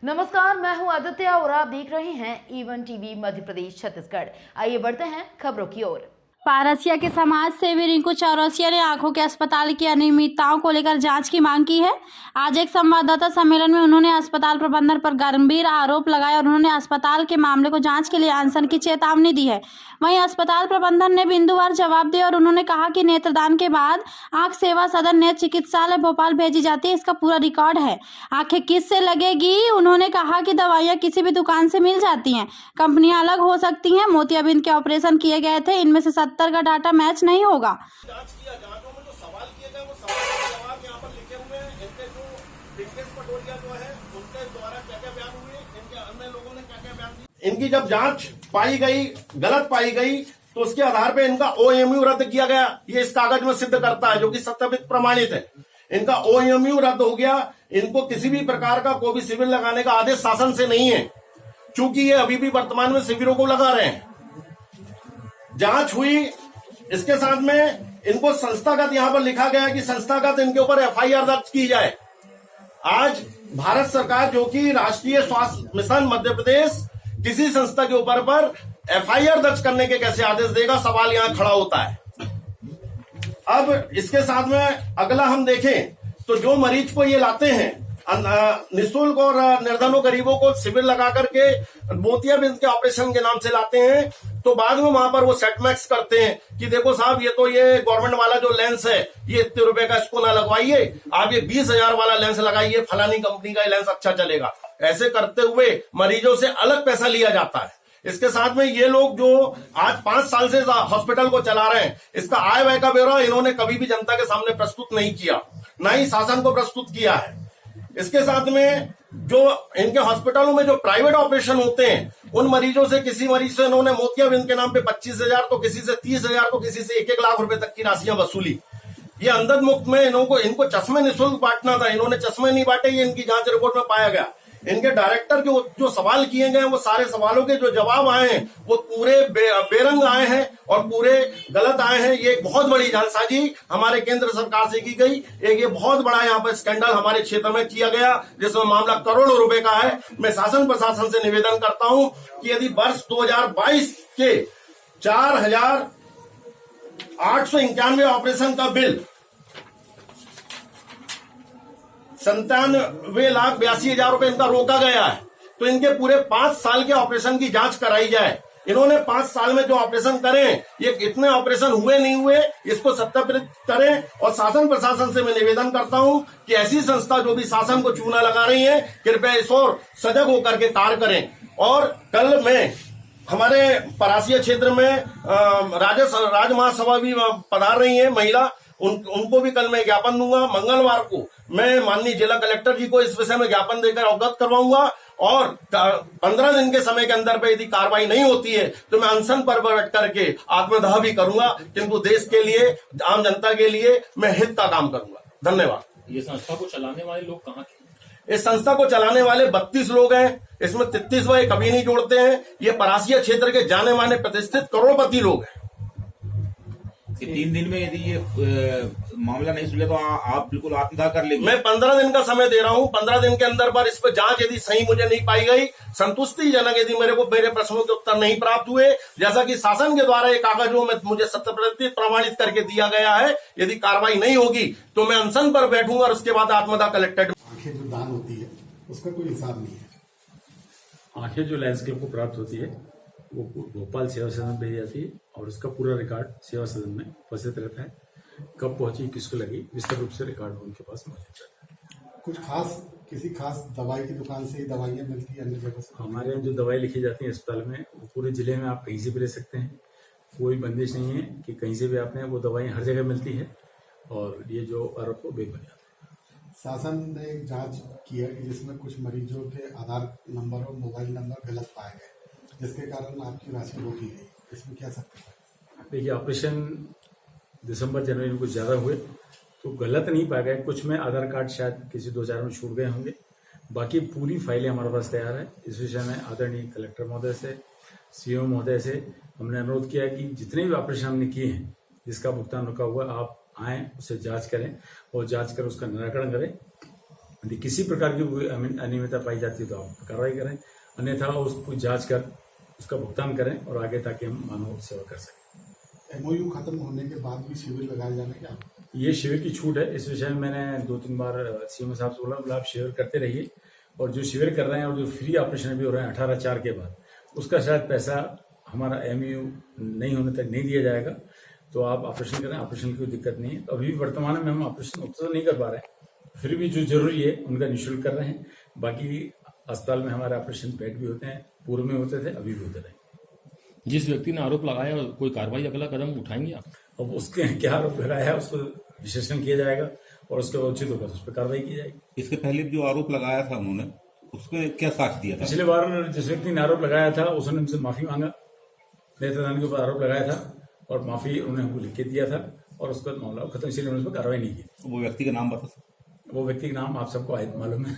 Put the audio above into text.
नमस्कार, मैं हूं आदित्य और आप देख रहे हैं ईवन टीवी मध्य प्रदेश छत्तीसगढ़। आइए बढ़ते हैं खबरों की ओर। पारसिया के समाज सेवी रिंकू चौरसिया ने आंखों के अस्पताल की अनियमितताओं को लेकर जांच की मांग की है। आज एक संवाददाता सम्मेलन में उन्होंने अस्पताल प्रबंधन पर गंभीर आरोप लगाए और उन्होंने अस्पताल के मामले को जांच के लिए अनशन की चेतावनी दी है। वहीं अस्पताल प्रबंधन ने बिंदुवार जवाब दिया और उन्होंने कहा कि नेत्रदान के बाद आंख सेवा सदन नेत्र चिकित्सालय भोपाल भेजी जाती है, इसका पूरा रिकॉर्ड है। आंखें किस से लगेगी? उन्होंने कहा कि दवाइयाँ किसी भी दुकान से मिल जाती हैं, कंपनियां अलग हो सकती हैं। मोतियाबिंद के ऑपरेशन किए गए थे, इनमें से 70 का डाटा मैच नहीं होगा। जांच किया, जांचों में जो सवाल किए गए वो सवाल के जवाब यहाँ पर लिखे हुए हैं। इनके जो विकेश पटोरिया जो है उनके द्वारा क्या क्या बयान हुए, इनके अन्य लोगों ने क्या क्या बयान दिए। इनकी जब जांच पाई गई, गलत पाई गई, तो उसके आधार पे इनका ओएमयू रद्द किया गया। ये इस कागज में सिद्ध करता है, जो कि सत्यापित प्रमाणित है। इनका ओएमयू रद्द हो गया। इनको किसी भी प्रकार का कोई भी शिविर लगाने का आदेश शासन से नहीं है, चूंकि ये अभी भी वर्तमान में शिविरों को लगा रहे हैं। जांच हुई, इसके साथ में इनको संस्थागत यहां पर लिखा गया कि संस्थागत इनके ऊपर एफआईआर दर्ज की जाए। आज भारत सरकार, जो कि राष्ट्रीय स्वास्थ्य मिशन मध्य प्रदेश, किसी संस्था के ऊपर पर एफआईआर दर्ज करने के कैसे आदेश देगा, सवाल यहां खड़ा होता है। अब इसके साथ में अगला हम देखें तो जो मरीज को ये लाते हैं निःशुल्क और निर्धनों गरीबों को शिविर लगा करके मोतियाबिंद के ऑपरेशन के नाम से लाते हैं, तो बाद में वहां पर वो सेटमैक्स करते हैं कि देखो साहब, ये तो ये गवर्नमेंट वाला जो लेंस है ये इतने रुपए का, इसको ना लगवाइए, आप ये 20,000 वाला लेंस लगाइए, फलानी कंपनी का लेंस अच्छा चलेगा। ऐसे करते हुए मरीजों से अलग पैसा लिया जाता है। इसके साथ में ये लोग जो आज 5 साल से हॉस्पिटल को चला रहे हैं, इसका आय व्यय का ब्यौरा इन्होंने कभी भी जनता के सामने प्रस्तुत नहीं किया, ना ही शासन को प्रस्तुत किया है। इसके साथ में जो इनके हॉस्पिटलों में जो प्राइवेट ऑपरेशन होते हैं, उन मरीजों से, किसी मरीज से इन्होंने मोतियाबिंद के नाम पे 25,000, तो किसी से 30,000, तो किसी से 1-1 लाख रुपए तक की राशियां वसूली। ये अंधद मुक्त में इनको चश्मे निःशुल्क बांटना था, इन्होंने चश्मे नहीं बांटे, ये इनकी जांच रिपोर्ट में पाया गया। इनके डायरेक्टर के जो सवाल किए गए हैं, वो सारे सवालों के जो जवाब आए हैं वो पूरे बेरंग आए हैं और पूरे गलत आए हैं। ये एक बहुत बड़ी जालसाजी हमारे केंद्र सरकार से की गई। एक ये बहुत बड़ा यहाँ पर स्कैंडल हमारे क्षेत्र में किया गया, जिसमें मामला करोड़ों रुपए का है। मैं शासन प्रशासन से निवेदन करता हूं कि यदि वर्ष 2022 के 4,891 ऑपरेशन का बिल 97,82,000 रुपए इनका रोका गया है, तो इनके पूरे 5 साल के ऑपरेशन की जांच कराई जाए। इन्होंने 5 साल में जो ऑपरेशन करें, ये कितने ऑपरेशन हुए नहीं हुए, इसको सत्यापित करें। और शासन प्रशासन से मैं निवेदन करता हूं कि ऐसी संस्था जो भी शासन को चूना लगा रही है, कृपया इस ओर सजग होकर के कार्य करें। और कल में हमारे परासिया क्षेत्र में राज महासभा भी पधार रही है महिला, उनको भी कल मैं ज्ञापन दूंगा। मंगलवार को मैं माननीय जिला कलेक्टर जी को इस विषय में ज्ञापन देकर अवगत करवाऊंगा और 15 दिन के समय के अंदर पे यदि कार्रवाई नहीं होती है तो मैं अनशन पर बैठ करके आत्मदाह भी करूंगा, किंतु देश के लिए, आम जनता के लिए मैं हित का काम करूंगा। धन्यवाद। ये संस्था को चलाने वाले लोग कहाँ के? इस संस्था को चलाने वाले 32 लोग हैं, इसमें 33 वह कभी नहीं जोड़ते हैं। ये परासिया क्षेत्र के जाने माने प्रतिष्ठित करोड़पति लोग हैं। 3 दिन में यदि ये मामला नहीं सुले तो आप बिल्कुल आत्मदाह कर लेंगे? मैं 15 दिन का समय दे रहा हूं। 15 दिन के अंदर पर इस पर जांच यदि सही मुझे नहीं पाई गई, संतुष्टिजनक यदि मेरे प्रश्नों के उत्तर नहीं प्राप्त हुए, जैसा कि शासन के द्वारा एक कागजों में मुझे 100% प्रमाणित करके दिया गया है, यदि कार्रवाई नहीं होगी तो मैं अनशन पर बैठूंगा और उसके बाद आत्मदाह कलेक्टेड। आंखें जो दान होती है उसका कोई हिसाब नहीं है। आंखें जो लायंस क्लब को प्राप्त होती है वो भोपाल सेवा सदन भेजी जाती है और उसका पूरा रिकॉर्ड सेवा सदन में उपस्थित रहता है। कब पहुंची, किसको लगी, विस्तृत रूप से रिकॉर्ड उनके पास मौजूद रहता है। कुछ खास, किसी खास दवाई की दुकान से ही दवाइयां मिलती है अन्य जगह से? हमारे यहाँ जो दवाई लिखी जाती है अस्पताल में, वो पूरे जिले में आप कहीं से भी ले सकते हैं। कोई बंदिश नहीं है कि कहीं से भी आपने, वो दवाई हर जगह मिलती है और ये जो आरोप को बेबुनियाद है। शासन ने एक जांच की है कि जिसमें कुछ मरीजों के आधार नंबर और मोबाइल नंबर गलत पाए गए, जिसके कारण आपकी राशि रोकी गई। इसमें क्या सकते हैं? देखिए, ऑपरेशन दिसंबर जनवरी में कुछ ज्यादा हुए तो गलत नहीं पाए गए। कुछ में आधार कार्ड शायद किसी 2-4 में छूट गए होंगे। बाकी पूरी फाइलें हमारे पास तैयार है। इस विषय में आदरणीय कलेक्टर महोदय से, सीओ महोदय से हमने अनुरोध किया कि जितने भी ऑपरेशन हमने किए हैं, जिसका भुगतान रुका हुआ, आप आए, उसे जांच करें और जांच कर उसका निराकरण करें। यदि किसी प्रकार की कोई अनियमितता पाई जाती है तो आप कार्रवाई करें, अन्यथा उसको जांच कर उसका भुगतान करें और आगे ताकि हम मानव सेवा कर सकें। एमओयू खत्म होने के बाद भी शिविर लगाए जाने के ये शिविर की छूट है। इस विषय में मैंने 2-3 बार सीएम साहब से बोला आप शिविर करते रहिए, और जो शिविर कर रहे हैं और जो फ्री ऑपरेशन भी हो रहे हैं 18/4 के बाद, उसका शायद पैसा हमारा एमओयू नहीं होने तक नहीं दिया जाएगा। तो आप ऑपरेशन करें, ऑपरेशन की कोई दिक्कत नहीं है। तो अभी वर्तमान में हम ऑपरेशन तो नहीं कर पा रहे हैं, फिर भी जो जरूरी है उनका निःशुल्क कर रहे हैं। बाकी अस्पताल में हमारे ऑपरेशन बेड भी होते हैं, पूर्व में होते थे, अभी भी होते रहेंगे। जिस व्यक्ति ने आरोप लगाया कोई कार्रवाई अगला कदम उठाएंगे आप? अब उसके क्या आरोप लगाया है उसको विश्लेषण किया जाएगा और उसके बाद उचित होगा तो उस पर कार्रवाई की जाएगी। इसके पहले जो आरोप लगाया था उन्होंने, उसमें क्या साक्ष्य दिया था? पिछले बार जिस व्यक्ति ने आरोप लगाया था उसने हमसे माफी मांगा, नेत्रदान के ऊपर आरोप लगाया था और माफी उन्होंने हमको लिख के दिया था और उसका मामला खत्म, इसलिए उन्होंने उस पर कार्रवाई नहीं की। वो व्यक्ति का नाम बता सकते? वो व्यक्ति का नाम आप सबको मालूम है।